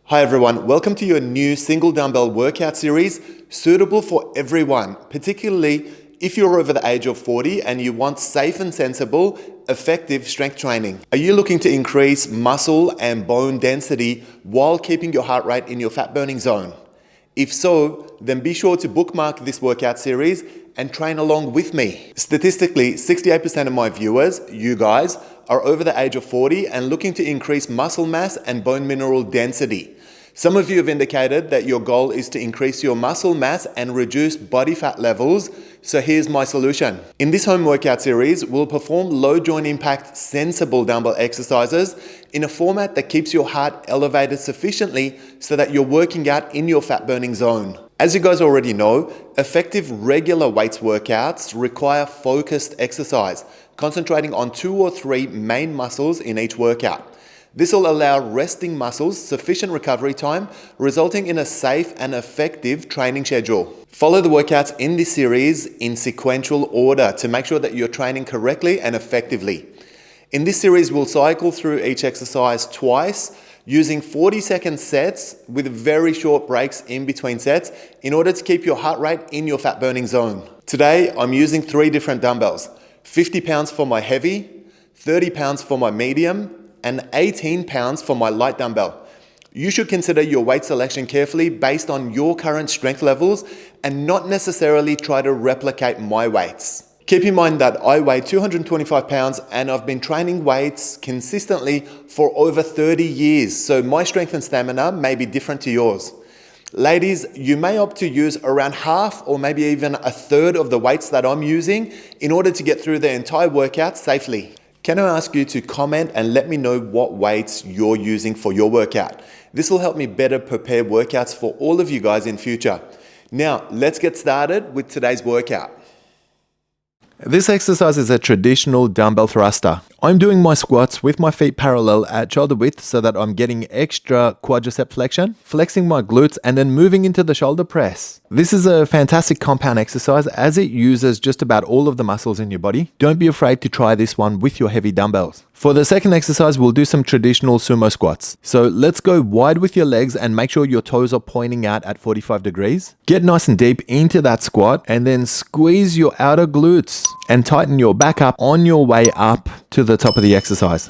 Hi everyone, welcome to your new single dumbbell workout series suitable for everyone, particularly if you're over the age of 40 and you want safe and sensible, effective strength training. Are you looking to increase muscle and bone density while keeping your heart rate in your fat burning zone? If so, then be sure to bookmark this workout series and train along with me. Statistically, 68% of my viewers, you guys, are over the age of 40 and looking to increase muscle mass and bone mineral density. Some of you have indicated that your goal is to increase your muscle mass and reduce body fat levels, so here's my solution. In this home workout series, we'll perform low joint impact sensible dumbbell exercises in a format that keeps your heart elevated sufficiently so that you're working out in your fat burning zone. As you guys already know, effective regular weights workouts require focused exercise, concentrating on 2 or 3 main muscles in each workout. This will allow resting muscles sufficient recovery time, resulting in a safe and effective training schedule. Follow the workouts in this series in sequential order to make sure that you're training correctly and effectively. In this series, we'll cycle through each exercise twice, using 40-second sets with very short breaks in between sets in order to keep your heart rate in your fat burning zone. Today, I'm using 3 different dumbbells, 50 pounds for my heavy, 30 pounds for my medium, and 18 pounds for my light dumbbell. You should consider your weight selection carefully based on your current strength levels and not necessarily try to replicate my weights. Keep in mind that I weigh 225 pounds and I've been training weights consistently for over 30 years, so my strength and stamina may be different to yours. Ladies, you may opt to use around half or maybe even a third of the weights that I'm using in order to get through the entire workout safely. Can I ask you to comment and let me know what weights you're using for your workout? This will help me better prepare workouts for all of you guys in future. Now, let's get started with today's workout. This exercise is a traditional dumbbell thruster. I'm doing my squats with my feet parallel at shoulder width so that I'm getting extra quadricep flexion, flexing my glutes, and then moving into the shoulder press. This is a fantastic compound exercise as it uses just about all of the muscles in your body. Don't be afraid to try this one with your heavy dumbbells. For the second exercise, we'll do some traditional sumo squats. So let's go wide with your legs and make sure your toes are pointing out at 45 degrees. Get nice and deep into that squat and then squeeze your outer glutes and tighten your back up on your way up to the top of the exercise.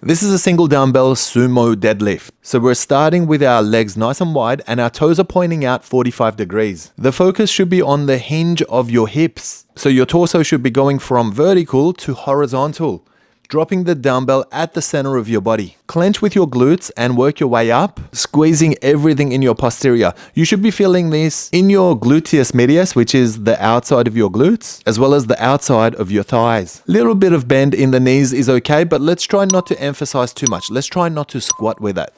This is a single dumbbell sumo deadlift. So we're starting with our legs nice and wide and our toes are pointing out 45 degrees. The focus should be on the hinge of your hips. So your torso should be going from vertical to horizontal, dropping the dumbbell at the center of your body. Clench with your glutes and work your way up, squeezing everything in your posterior. You should be feeling this in your gluteus medius, which is the outside of your glutes, as well as the outside of your thighs. Little bit of bend in the knees is okay, but let's try not to emphasize too much. Let's try not to squat with it.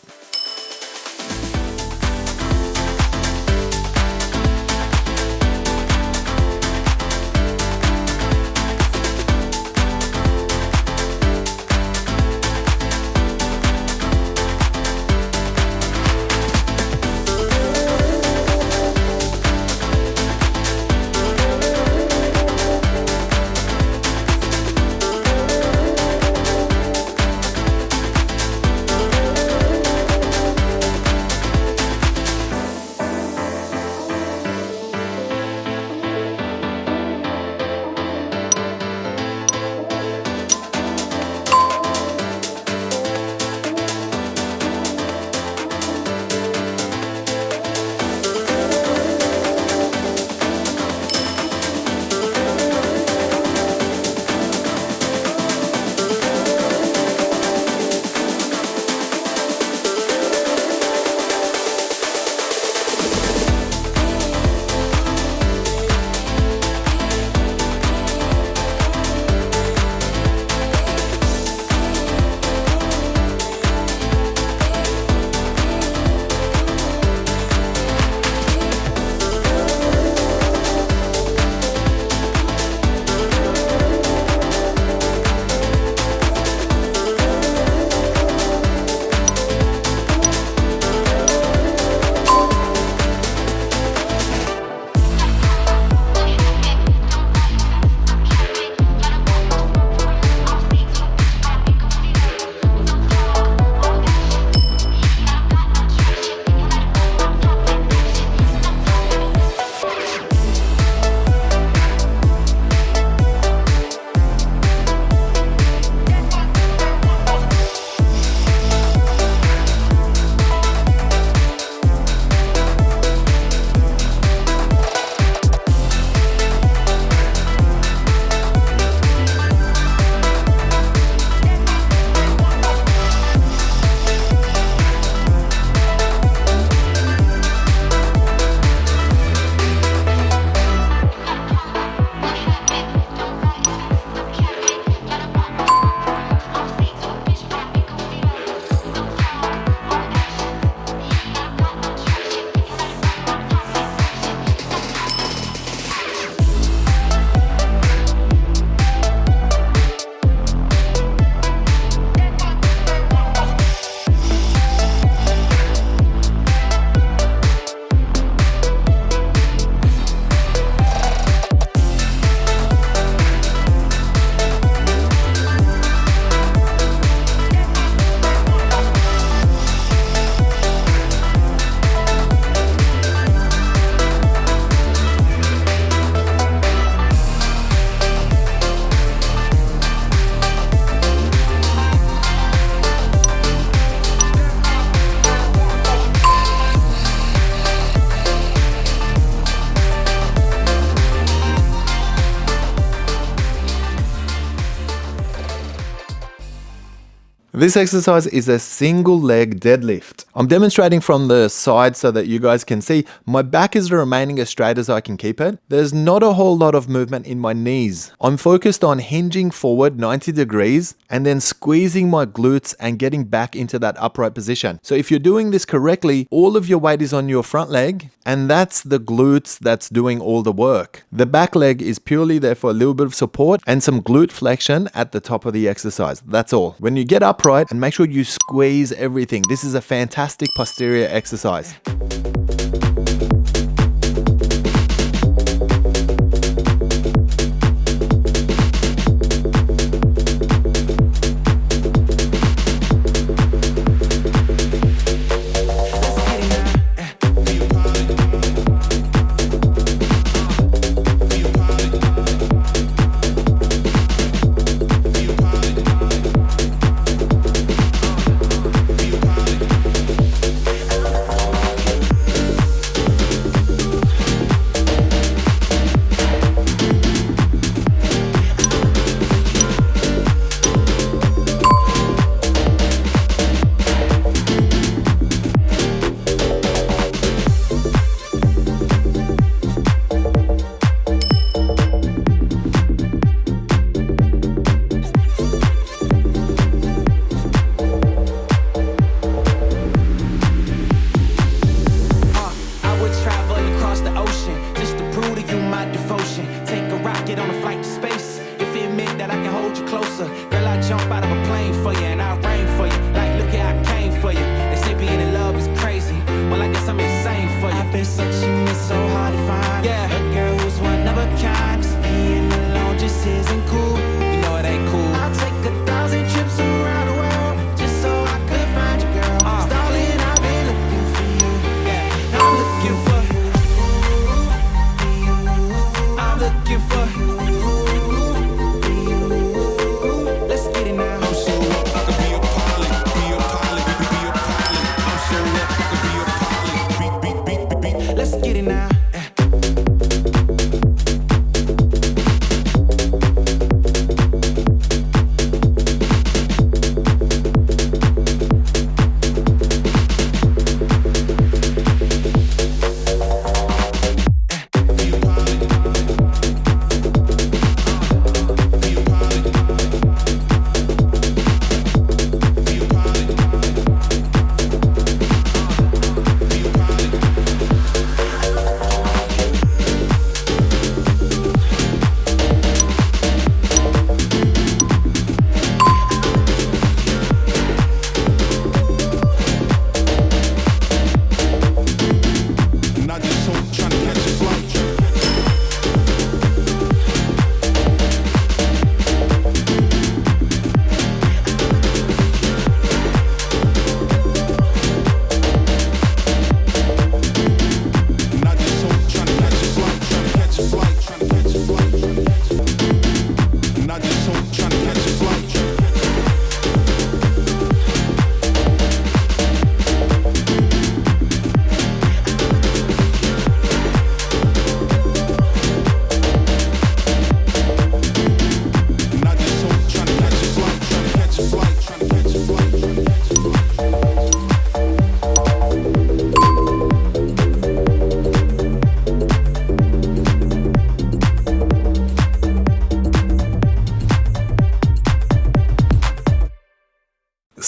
This exercise is a single leg deadlift. I'm demonstrating from the side so that you guys can see my back is remaining as straight as I can keep it. There's not a whole lot of movement in my knees. I'm focused on hinging forward 90 degrees and then squeezing my glutes and getting back into that upright position. So if you're doing this correctly, all of your weight is on your front leg and that's the glutes that's doing all the work. The back leg is purely there for a little bit of support and some glute flexion at the top of the exercise. That's all. When you get upright, and make sure you squeeze everything. This is a fantastic posterior exercise.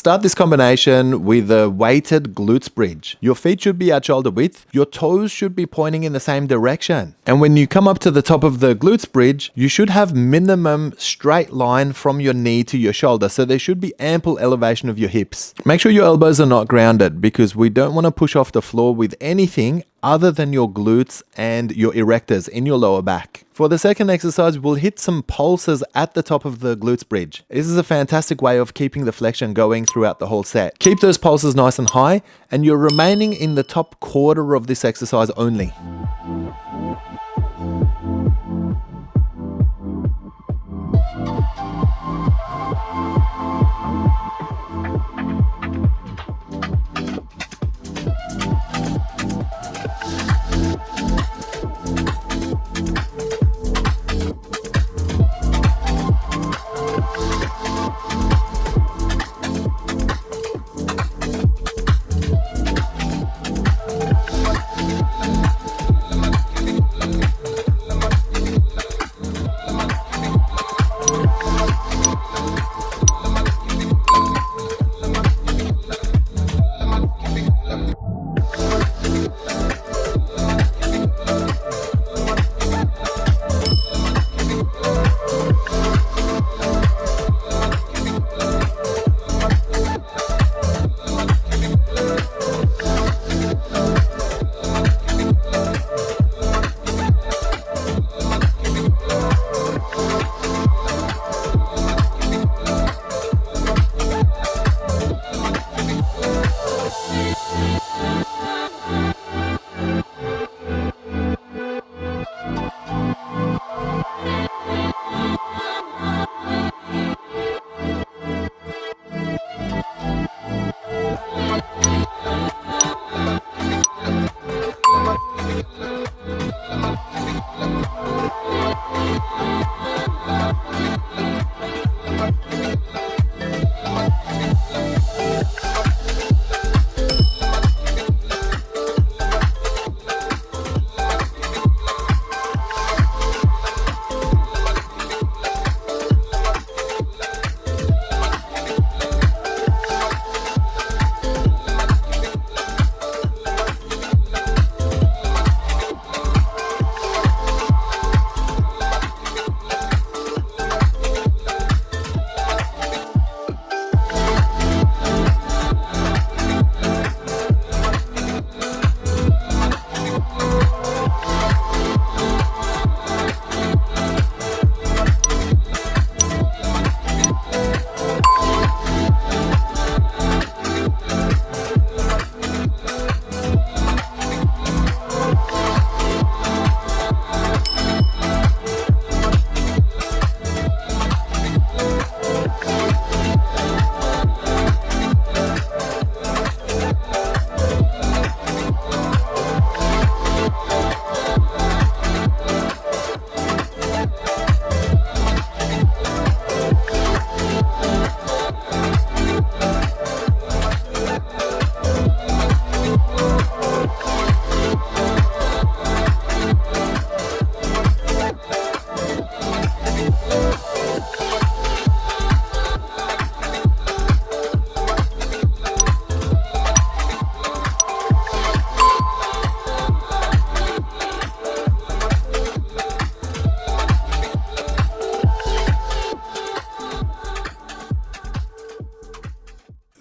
start this combination with a weighted glutes bridge. Your feet should be at shoulder width. Your toes should be pointing in the same direction. And when you come up to the top of the glutes bridge, you should have minimum straight line from your knee to your shoulder. So there should be ample elevation of your hips. Make sure your elbows are not grounded because we don't want to push off the floor with anything other than your glutes and your erectors in your lower back. For the second exercise, we'll hit some pulses at the top of the glutes bridge. This is a fantastic way of keeping the flexion going throughout the whole set. Keep those pulses nice and high, and you're remaining in the top quarter of this exercise only.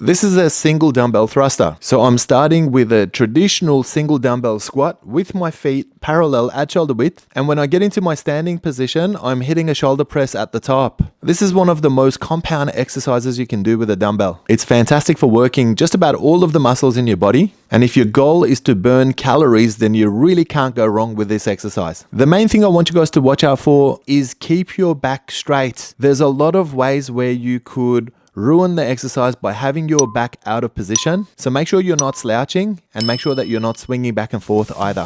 This is a single dumbbell thruster. So I'm starting with a traditional single dumbbell squat with my feet parallel at shoulder width. And when I get into my standing position, I'm hitting a shoulder press at the top. This is one of the most compound exercises you can do with a dumbbell. It's fantastic for working just about all of the muscles in your body. And if your goal is to burn calories, then you really can't go wrong with this exercise. The main thing I want you guys to watch out for is keep your back straight. There's a lot of ways where you could ruin the exercise by having your back out of position. So make sure you're not slouching and make sure that you're not swinging back and forth either.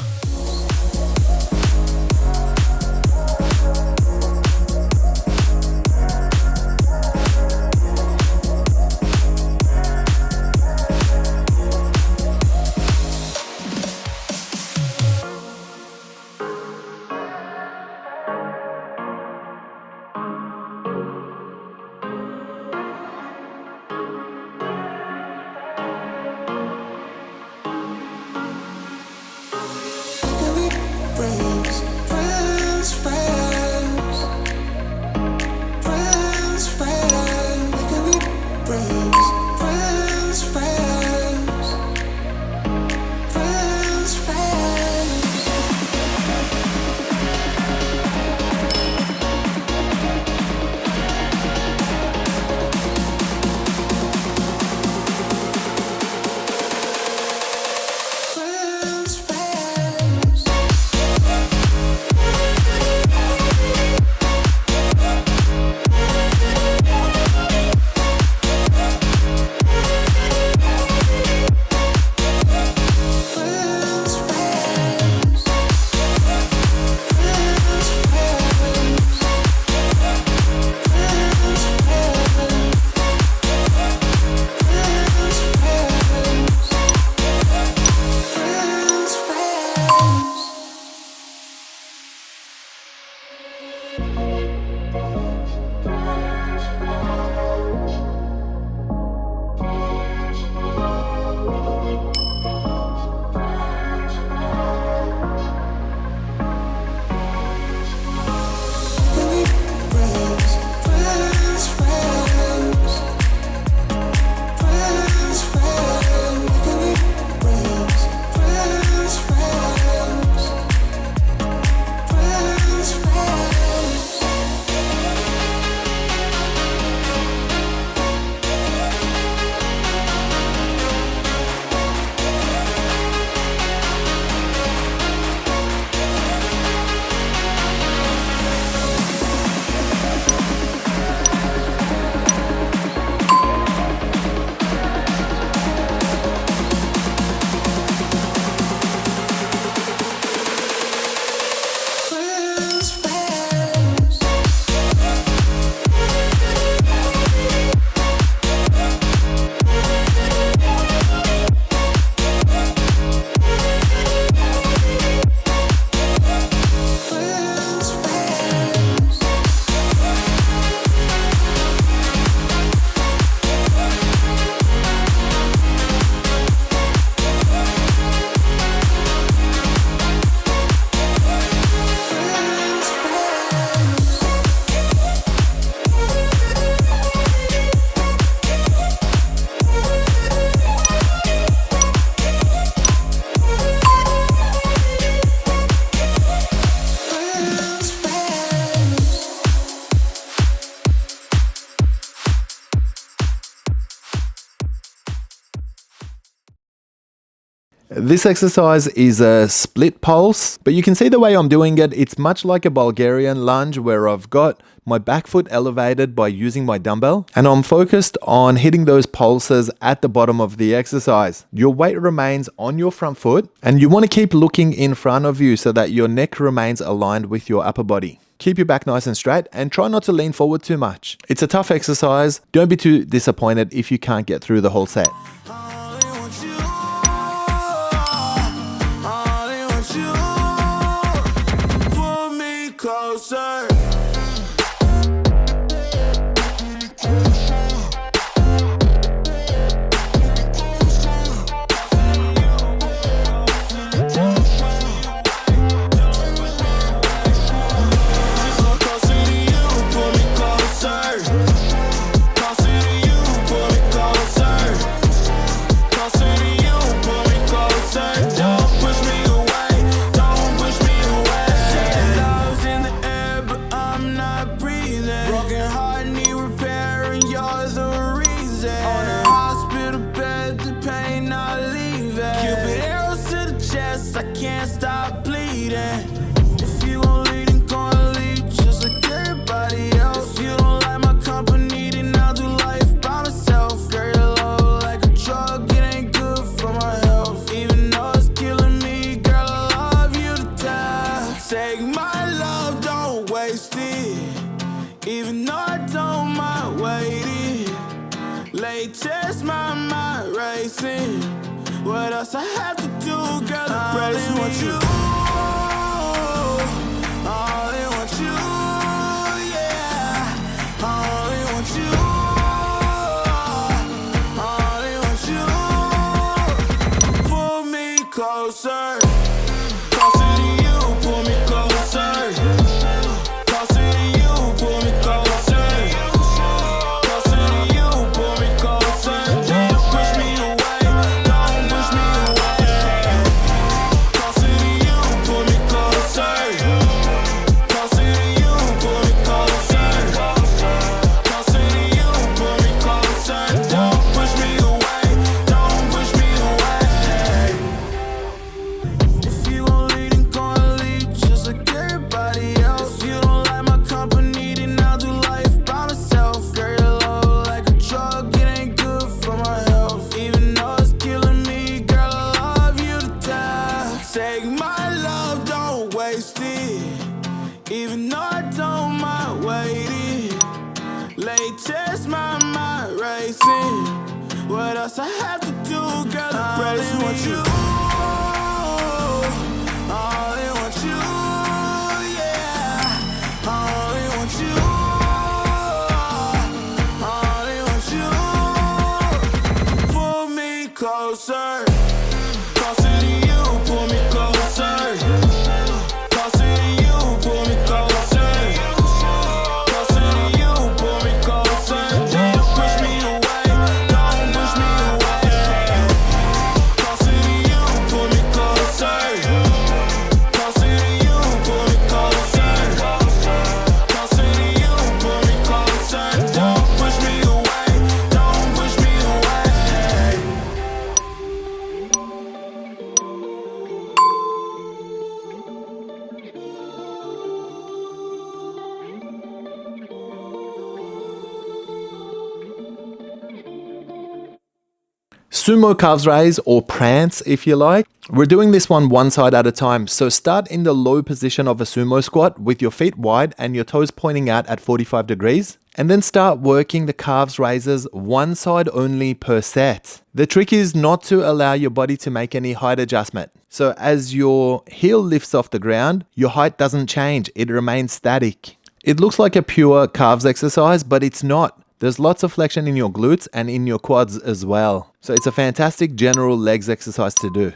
This exercise is a split pulse, but you can see the way I'm doing it. It's much like a Bulgarian lunge where I've got my back foot elevated by using my dumbbell, and I'm focused on hitting those pulses at the bottom of the exercise. Your weight remains on your front foot, and you want to keep looking in front of you so that your neck remains aligned with your upper body. Keep your back nice and straight and try not to lean forward too much. It's a tough exercise. Don't be too disappointed if you can't get through the whole set. Closer. I can't stop bleeding. If you gon' lead, then gon' lead just like everybody else. If you don't like my company, then I'll do life by myself. Girl, your love like a drug, it ain't good for my health. Even though it's killing me, girl, I love you to death. Take my love, don't waste it. Even though I don't mind waiting. Latest, my mind racing. What else I have to do, girl? I only want you. I only want you, yeah. I only want you. I only want you. Pull me closer. Closer to you, pull me closer. Closer to you, pull me closer. Closer to you, pull me closer. Don't push me away. Don't push me away. Closer to you, pull me closer. Closer to you, pull me closer. Closer to you, pull me closer. Don't push me away. Don't push me away. If you gon' lead, then gon' lead just like everybody else. If you don't like my company, then I'll do life by myself. Girl, your love like a drug, it ain't good for my health. Even though it's killing me, girl, I love you to death. Take my love, don't waste it. Even though I don't mind waiting. Latest, my mind racing. What else I have to do, girl? I only want you. I only want you, yeah. I only want you. I only want you. Pull me closer. Closer to you, pull me closer. Closer to you, pull me closer. Closer to you, pull me closer. Don't push me away. Don't push me away. Closer to you, pull me closer. Closer to you, pull me closer. Closer to you, pull me closer. Don't push me away. Don't push me away. Sumo calves raise, or prance if you like. We're doing this one side at a time, so start in the low position of a sumo squat with your feet wide and your toes pointing out at 45 degrees, and then start working the calves raises one side only per set. The trick is not to allow your body to make any height adjustment. So as your heel lifts off the ground, your height doesn't change, it remains static. It looks like a pure calves exercise, but it's not. There's lots of flexion in your glutes and in your quads as well. So it's a fantastic general legs exercise to do.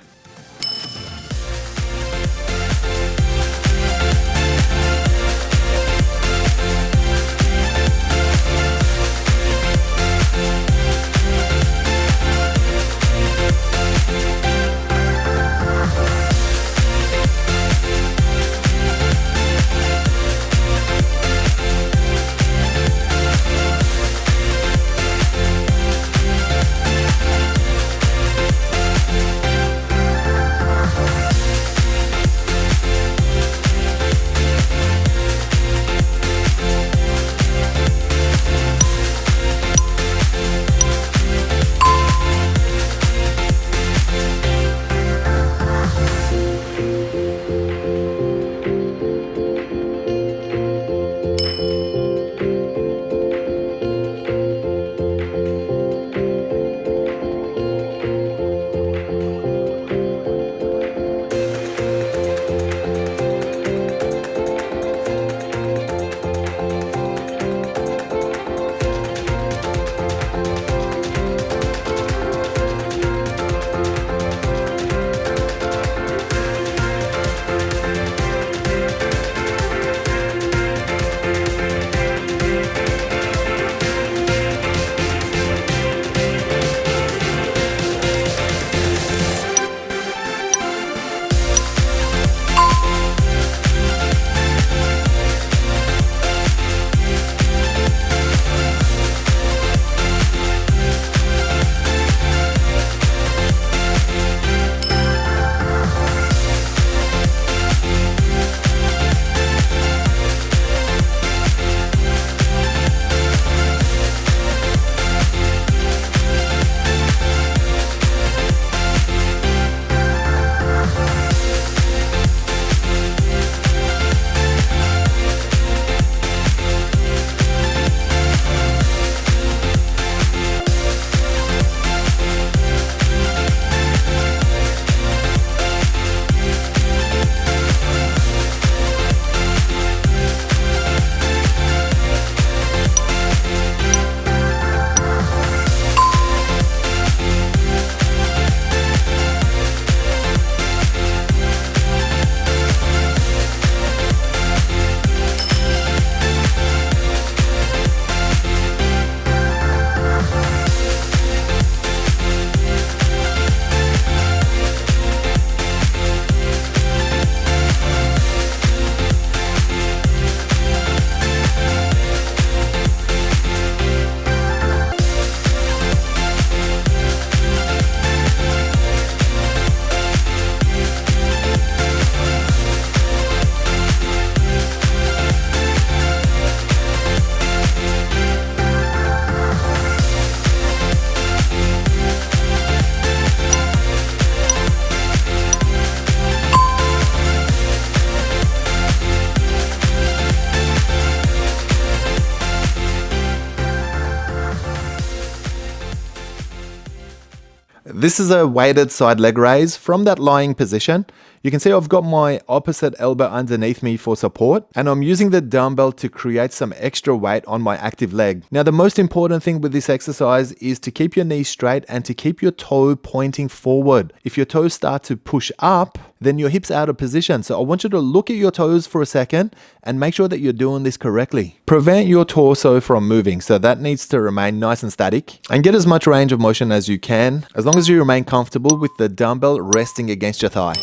This is a weighted side leg raise from that lying position. You can see I've got my opposite elbow underneath me for support, and I'm using the dumbbell to create some extra weight on my active leg. Now, the most important thing with this exercise is to keep your knee straight and to keep your toe pointing forward. If your toes start to push up, then your hips out of position. So I want you to look at your toes for a second and make sure that you're doing this correctly. Prevent your torso from moving, so that needs to remain nice and static, and get as much range of motion as you can, as long as you remain comfortable with the dumbbell resting against your thigh.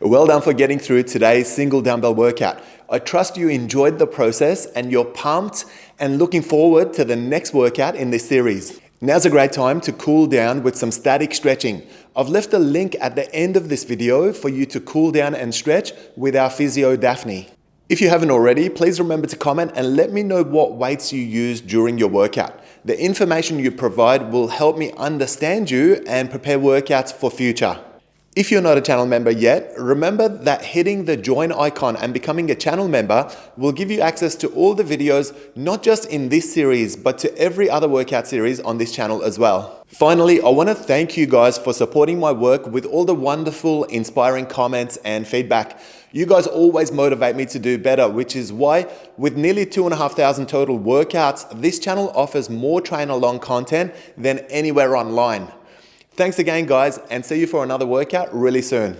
Well done for getting through today's single dumbbell workout. I trust you enjoyed the process and you're pumped and looking forward to the next workout in this series. Now's a great time to cool down with some static stretching. I've left a link at the end of this video for you to cool down and stretch with our physio Daphne. If you haven't already, please remember to comment and let me know what weights you use during your workout. The information you provide will help me understand you and prepare workouts for future. If you're not a channel member yet, remember that hitting the join icon and becoming a channel member will give you access to all the videos, not just in this series, but to every other workout series on this channel as well. Finally, I want to thank you guys for supporting my work with all the wonderful, inspiring comments and feedback. You guys always motivate me to do better, which is why with nearly 2,500 total workouts, this channel offers more train-along content than anywhere online. Thanks again, guys, and see you for another workout really soon.